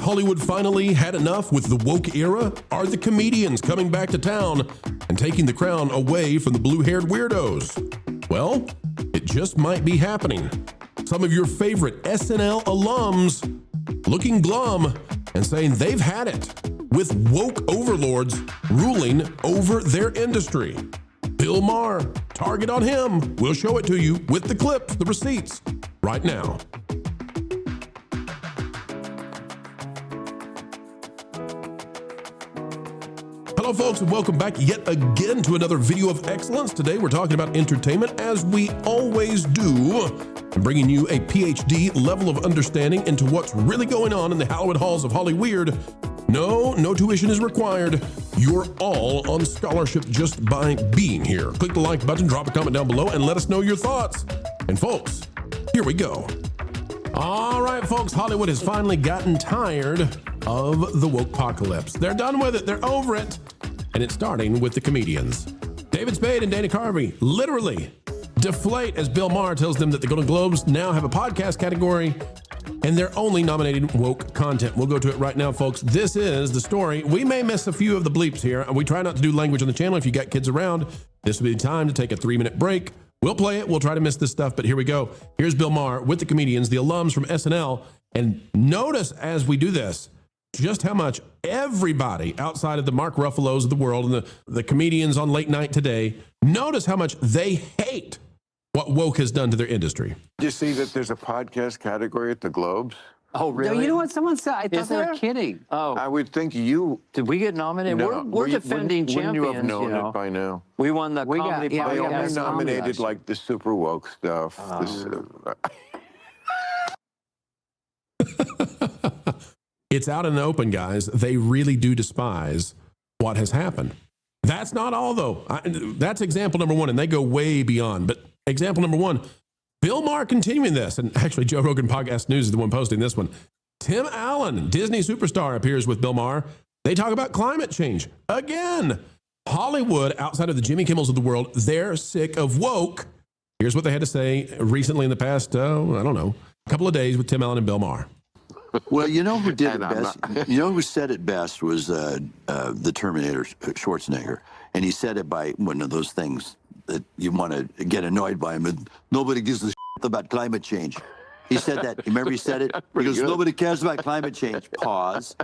Hollywood finally had enough with the woke era? Are the comedians coming back to town and taking the crown away from the blue-haired weirdos? Well, it just might be happening. Some of your favorite SNL alums looking glum and saying they've had it with woke overlords ruling over their industry. Bill Maher, target on him. We'll show it to you with the clips, the receipts, right now. Hello, folks, and welcome back yet again to another video of excellence. Today, we're talking about entertainment, as we always do, and bringing you a PhD level of understanding into what's really going on in the hallowed halls of Hollyweird. No tuition is required. You're all on scholarship just by being here. Click the like button, drop a comment down below, and let us know your thoughts. And folks, here we go. All right, folks, Hollywood has finally gotten tired of the woke-pocalypse. They're done with it. They're over it. And it's starting with the comedians. David Spade and Dana Carvey literally deflate as Bill Maher tells them that the Golden Globes now have a podcast category and they're only nominating woke content. We'll go to it right now, folks. This is the story. We may miss a few of the bleeps here. We try not to do language on the channel. If you got kids around, this would be the time to take a 3-minute break. We'll play it. We'll try to miss this stuff, but here we go. Here's Bill Maher with the comedians, the alums from SNL. And notice as we do this, just how much everybody outside of the Mark Ruffalos of the world and the comedians on late night today, notice how much they hate what woke has done to their industry. Did you see that there's a podcast category at the Globes? Oh, really? No, you know what someone said? I thought They were kidding. Oh, I would think you... did we get nominated? No. We're defending wouldn't champions, you have known it by now? We won the We got- comedy yeah, They we got only podcast. some nominated nominations. like the super woke stuff. It's out in the open, guys. They really do despise what has happened. That's not all, though. That's example number one, and they go way beyond. But example number one, Bill Maher continuing this, and actually Joe Rogan Podcast News is the one posting this one. Tim Allen, Disney superstar, appears with Bill Maher. They talk about climate change. Again, Hollywood, outside of the Jimmy Kimmels of the world, they're sick of woke. Here's what they had to say recently in the past, I don't know, a couple of days with Tim Allen and Bill Maher. Well, you know who did it And I'm best? You know who said it best was the Terminator, Schwarzenegger. And he said it by one of those things that you want to get annoyed by him. And nobody gives a shit about climate change. He said that. Remember he said it? Because good. nobody cares about climate change. Pause.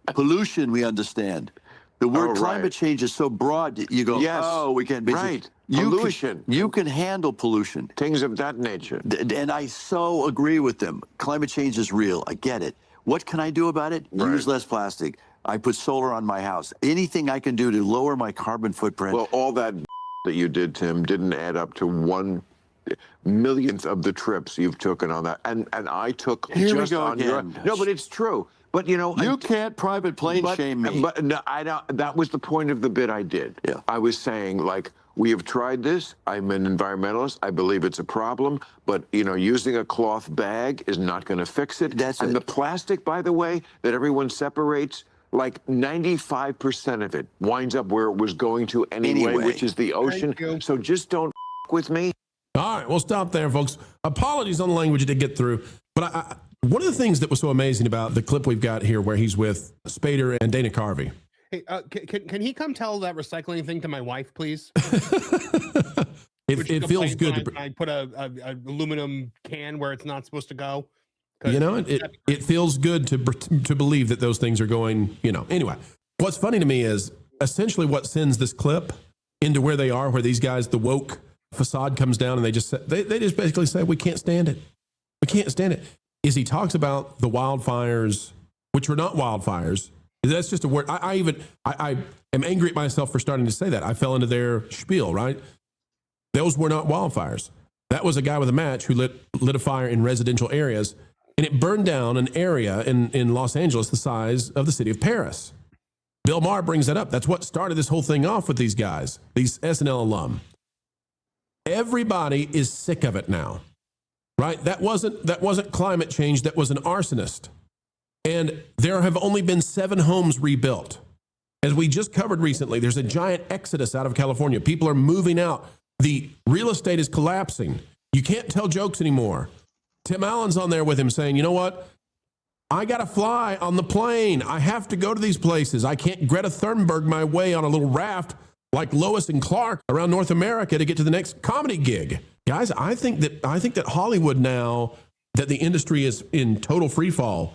Pollution, we understand. The word right. climate change is so broad, that you go, Yes. oh, we can't. Right. Pollution. You can handle pollution. Things of that nature. And I so agree with them. Climate change is real. I get it. What can I do about it? Right. Use less plastic. I put solar on my house. Anything I can do to lower my carbon footprint. Well, all that that you did, Tim, didn't add up to 1/1,000,000th of the trips you've taken on that. And I took Here we just go on your... again. No, but it's true. But, you know... You can't private plane shame me. But no, I don't, that was the point of the bit I did. Yeah. I was saying, like, we have tried this. I'm an environmentalist. I believe it's a problem. But, you know, using a cloth bag is not going to fix it. That's and it. the plastic, by the way, that everyone separates, like 95% of it winds up where it was going to anyway. Which is the ocean. So just don't with me. All right, we'll stop there, folks. Apologies on the language it did get through. But one of the things that was so amazing about the clip we've got here where he's with Spader and Dana Carvey. Hey, can he come tell that recycling thing to my wife, please? It feels good. I put a aluminum can where it's not supposed to go. You know, it feels good to believe that those things are going, you know. Anyway, what's funny to me is essentially what sends this clip into where they are, where these guys, the woke facade comes down and they just basically say, we can't stand it. We can't stand it. Is he talks about the wildfires, which were not wildfires. That's just a word. I am angry at myself for starting to say that. I fell into their spiel, right? Those were not wildfires. That was a guy with a match who lit a fire in residential areas, and it burned down an area in Los Angeles the size of the city of Paris. Bill Maher brings that up. That's what started this whole thing off with these guys, these SNL alum. Everybody is sick of it now, right? That wasn't climate change. That was an arsonist. And there have only been 7 homes rebuilt. As we just covered recently, there's a giant exodus out of California. People are moving out. The real estate is collapsing. You can't tell jokes anymore. Tim Allen's on there with him saying, you know what? I got to fly on the plane. I have to go to these places. I can't Greta Thunberg my way on a little raft like Lois and Clark around North America to get to the next comedy gig. Guys, I think that Hollywood now, that the industry is in total free fall.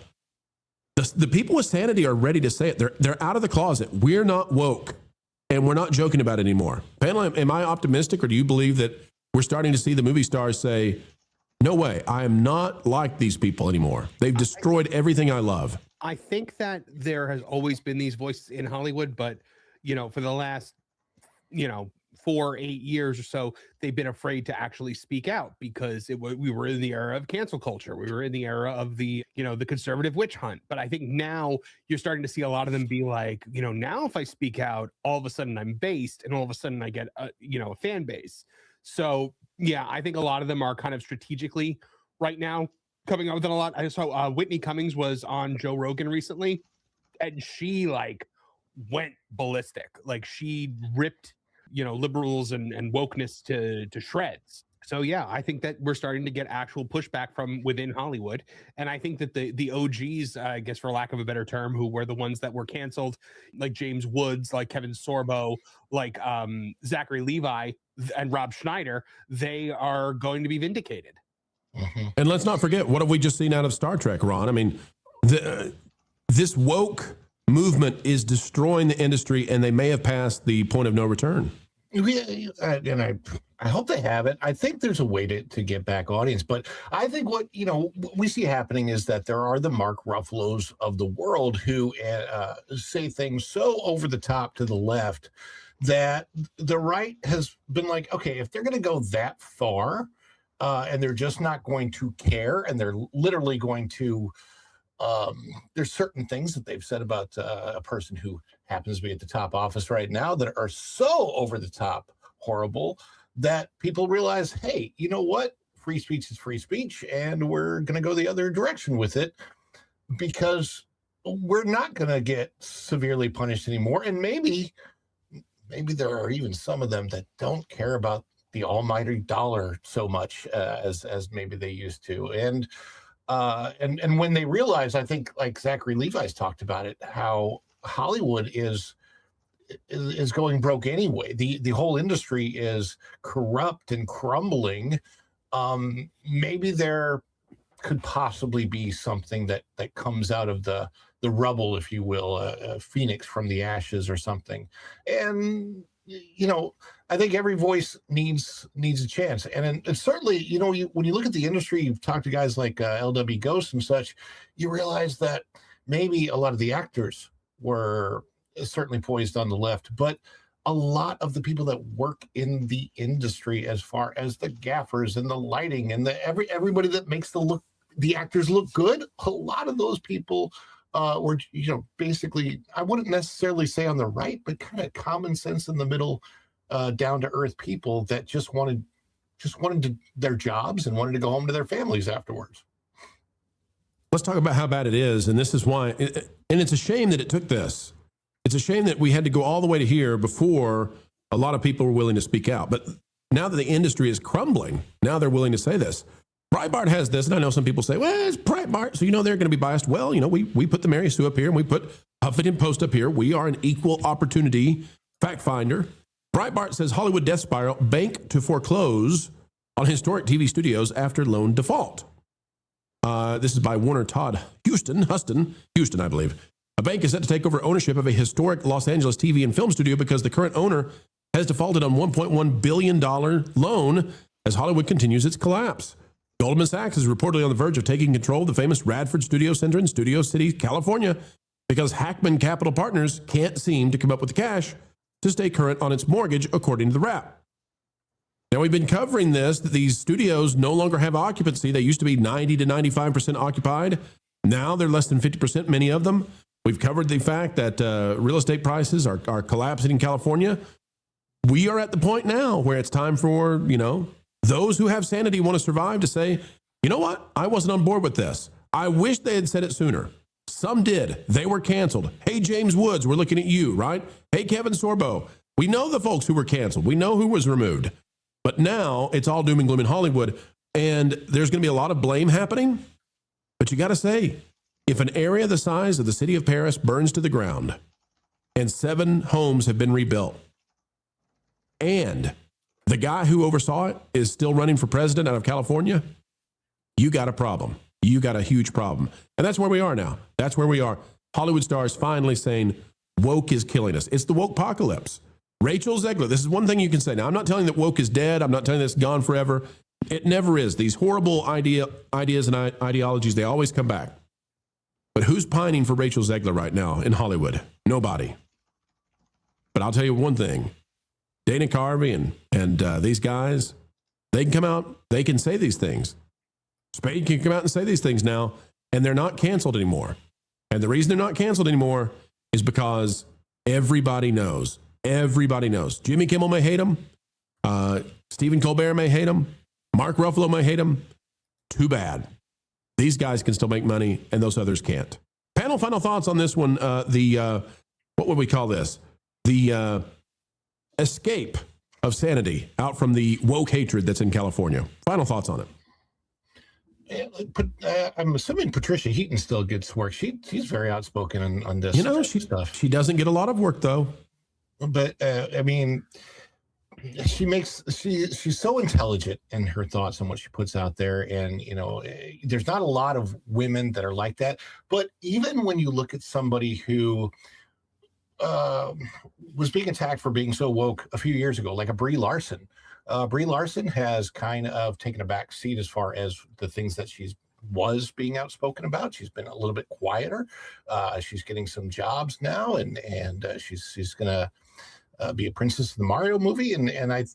The people with sanity are ready to say it. They're out of the closet. We're not woke, and we're not joking about it anymore. Pamela, am I optimistic, or do you believe that we're starting to see the movie stars say, no way, I am not like these people anymore. They've destroyed everything I love. I think that there has always been these voices in Hollywood, but, for the last, 4 or 8 years or so, they've been afraid to actually speak out because we were in the era of cancel culture. We were in the era of the conservative witch hunt. But I think now you're starting to see a lot of them be like, now if I speak out, all of a sudden I'm based, and all of a sudden I get a fan base. So yeah, I think a lot of them are kind of strategically right now coming up with it a lot. I saw Whitney Cummings was on Joe Rogan recently, and she went ballistic. She ripped liberals and wokeness to shreds. So yeah, I think that we're starting to get actual pushback from within Hollywood. And I think that the OGs, I guess for lack of a better term, who were the ones that were canceled, like James Woods, like Kevin Sorbo, like Zachary Levi and Rob Schneider, they are going to be vindicated. Mm-hmm. And let's not forget, what have we just seen out of Star Trek, Ron? I mean, this woke movement is destroying the industry, and they may have passed the point of no return. And I hope they have it. I think there's a way to get back audience, but I think what we see happening is that there are the Mark Ruffalo's of the world who say things so over the top to the left that the right has been like, okay, if they're going to go that far, and they're just not going to care, and they're literally going to. There's certain things that they've said about a person who happens to be at the top office right now that are so over the top horrible that people realize, hey, you know what? Free speech is free speech, and we're going to go the other direction with it because we're not going to get severely punished anymore. And maybe there are even some of them that don't care about the almighty dollar so much as maybe they used to. And when they realize, I think like Zachary Levi's talked about it, how Hollywood is going broke anyway. The whole industry is corrupt and crumbling. Maybe there could possibly be something that comes out of the rubble, if you will, a phoenix from the ashes or something. And I think every voice needs a chance. And certainly, when you look at the industry, you've talked to guys like LW Ghost and such, you realize that maybe a lot of the actors were certainly poised on the left, but a lot of the people that work in the industry, as far as the gaffers and the lighting and everybody that makes the actors look good, a lot of those people were, basically, I wouldn't necessarily say on the right, but kind of common sense in the middle, down to earth people that just wanted their jobs and wanted to go home to their families afterwards. Let's talk about how bad it is. And this is why, and it's a shame that it took this. It's a shame that we had to go all the way to here before a lot of people were willing to speak out. But now that the industry is crumbling, now they're willing to say this. Breitbart has this, and I know some people say, well, it's Breitbart, so they're going to be biased. Well, we put the Mary Sue up here, and we put Huffington Post up here. We are an equal opportunity fact finder. Breitbart says Hollywood death spiral, bank to foreclose on historic TV studios after loan default. This is by Warner Todd Houston, I believe. A bank is set to take over ownership of a historic Los Angeles TV and film studio because the current owner has defaulted on $1.1 billion loan as Hollywood continues its collapse. Goldman Sachs is reportedly on the verge of taking control of the famous Radford Studio Center in Studio City, California, because Hackman Capital Partners can't seem to come up with the cash to stay current on its mortgage, according to the Wrap. Now, we've been covering this, that these studios no longer have occupancy. They used to be 90 to 95% occupied. Now they're less than 50%, many of them. We've covered the fact that real estate prices are collapsing in California. We are at the point now where it's time for, those who have sanity, want to survive, to say, you know what? I wasn't on board with this. I wish they had said it sooner. Some did. They were canceled. Hey, James Woods, we're looking at you, right? Hey, Kevin Sorbo. We know the folks who were canceled. We know who was removed. But now it's all doom and gloom in Hollywood. And there's going to be a lot of blame happening. But you got to say, If an area the size of the city of Paris burns to the ground and 7 homes have been rebuilt, and the guy who oversaw it is still running for president out of California, you got a problem. You got a huge problem. And that's where we are now. That's where we are. Hollywood stars finally saying woke is killing us. It's the woke apocalypse. Rachel Zegler, this is one thing you can say. Now, I'm not telling you that woke is dead. I'm not telling you that it's gone forever. It never is. These horrible ideas and ideologies, they always come back. But who's pining for Rachel Zegler right now in Hollywood? Nobody. But I'll tell you one thing. Dana Carvey and these guys, they can come out, they can say these things. Spade can come out and say these things now, and they're not canceled anymore. And the reason they're not canceled anymore is because everybody knows. Everybody knows. Jimmy Kimmel may hate him. Stephen Colbert may hate him. Mark Ruffalo may hate him. Too bad. These guys can still make money, and those others can't. Panel, final thoughts on this one. What would we call this? The escape of sanity out from the woke hatred that's in California. Final thoughts on it. I'm assuming Patricia Heaton still gets work. She's very outspoken on this stuff. She doesn't get a lot of work, though. But I mean, she's so intelligent in her thoughts and what she puts out there, and there's not a lot of women that are like that. But even when you look at somebody who was being attacked for being so woke a few years ago, like a Brie Larson. Brie Larson has kind of taken a back seat as far as the things that was being outspoken about. She's been a little bit quieter. She's getting some jobs now, and she's gonna be a princess in the Mario movie. And I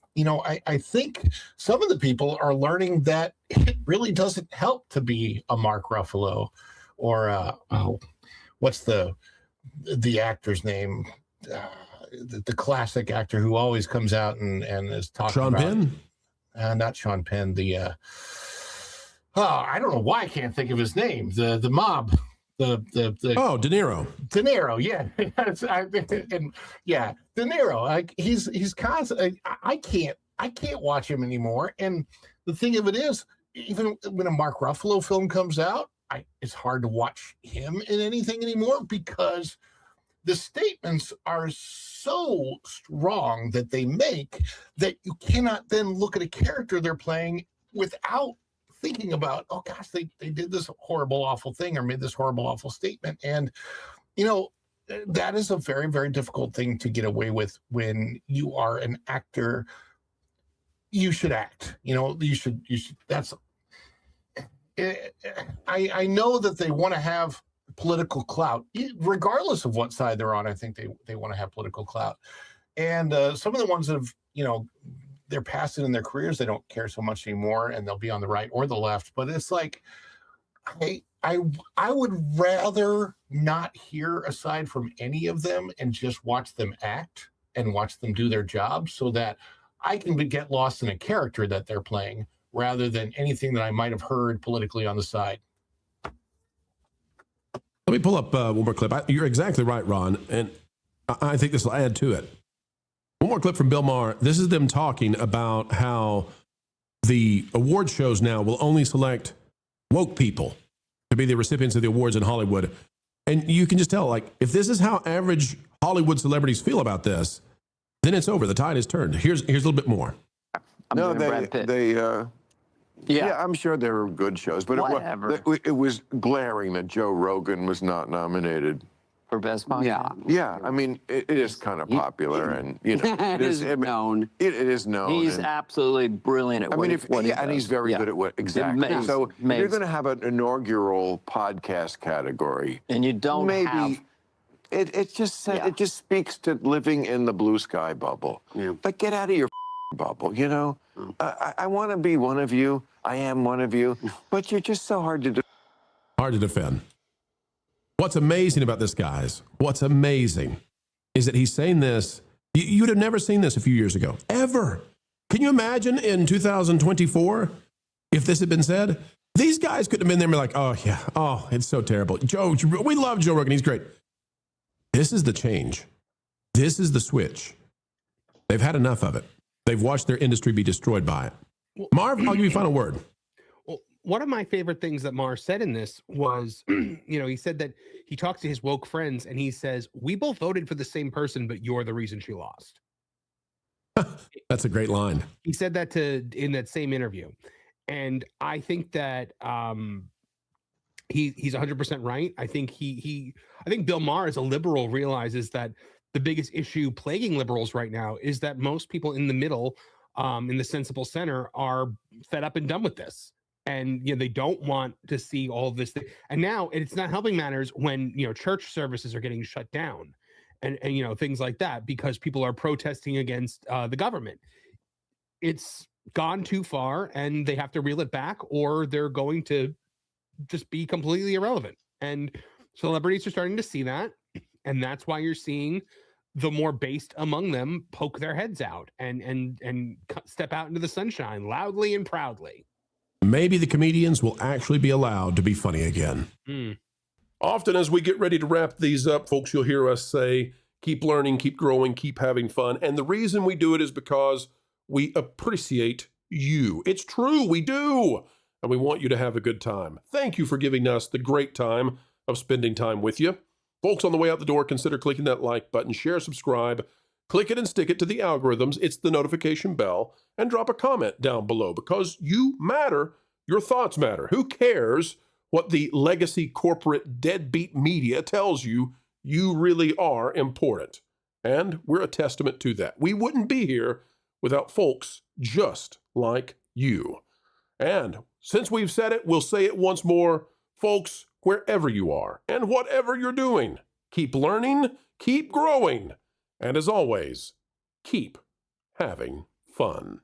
think some of the people are learning that it really doesn't help to be a Mark Ruffalo or what's the actor's name? The classic actor who always comes out and is talking Sean about Penn? Not Sean Penn. I don't know why I can't think of his name. The mob. De Niro. De Niro, yeah. De Niro. Like he's constantly. I can't watch him anymore. And the thing of it is, even when a Mark Ruffalo film comes out, it's hard to watch him in anything anymore because the statements are so strong that they make that you cannot then look at a character they're playing without thinking about, oh gosh, they did this horrible, awful thing or made this horrible, awful statement. And, that is a very, very difficult thing to get away with when you are an actor. You should act, you should, that's, I know that they want to have political clout, regardless of what side they're on. I think they want to have political clout. And some of the ones that have, they're past it in their careers, they don't care so much anymore, and they'll be on the right or the left. But it's like, I would rather not hear aside from any of them and just watch them act and watch them do their job so that I can get lost in a character that they're playing rather than anything that I might have heard politically on the side. Let me pull up one more clip. You're exactly right, Ron, and I think this will add to it. One more clip from Bill Maher. This is them talking about how the award shows now will only select woke people to be the recipients of the awards in Hollywood. And you can just tell, like, if this is how average Hollywood celebrities feel about this, then it's over. The tide is turned. Here's a little bit more. Yeah, I'm sure there were good shows, but it was glaring that Joe Rogan was not nominated for Best Podcast. Yeah. I mean, it is kind of popular, and it is known. It is known. He's absolutely brilliant at what he does. And he's very good at what exactly. So you're going to have an inaugural podcast category, and you don't have. It just speaks to living in the blue sky bubble. Yeah. But get out of your bubble, I want to be one of you. I am one of you, but you're just so hard to defend. What's amazing about this, guys, what's amazing is that he's saying this. You'd have never seen this a few years ago, ever. Can you imagine in 2024 if this had been said? These guys couldn't have been there and be like, oh, yeah, oh, it's so terrible. We love Joe Rogan. He's great. This is the change. This is the switch. They've had enough of it. They've watched their industry be destroyed by it. Marv, I'll give you a final word. one of my favorite things that Mars said in this was, he said that he talks to his woke friends and he says, we both voted for the same person, but you're the reason she lost. That's a great line. He said that in that same interview. And I think that he's 100% right. I think I think Bill Maher, as a liberal, realizes that the biggest issue plaguing liberals right now is that most people in the middle, in the sensible center, are fed up and done with this. And they don't want to see all of this thing. And now it's not helping matters when church services are getting shut down, and things like that, because people are protesting against the government. It's gone too far, and they have to reel it back, or they're going to just be completely irrelevant. And celebrities are starting to see that, and that's why you're seeing the more based among them poke their heads out and step out into the sunshine loudly and proudly. Maybe the comedians will actually be allowed to be funny again. Often as we get ready to wrap these up, folks, you'll hear us say, keep learning, keep growing, keep having fun. And the reason we do it is because we appreciate you. It's true, we do. And we want you to have a good time. Thank you for giving us the great time of spending time with you. Folks, on the way out the door, consider clicking that like button, share, subscribe, click it and stick it to the algorithms. It's the notification bell, and drop a comment down below, because you matter. Your thoughts matter. Who cares what the legacy corporate deadbeat media tells you? You really are important. And we're a testament to that. We wouldn't be here without folks just like you. And since we've said it, we'll say it once more. Folks, wherever you are and whatever you're doing, keep learning, keep growing, and as always, keep having fun.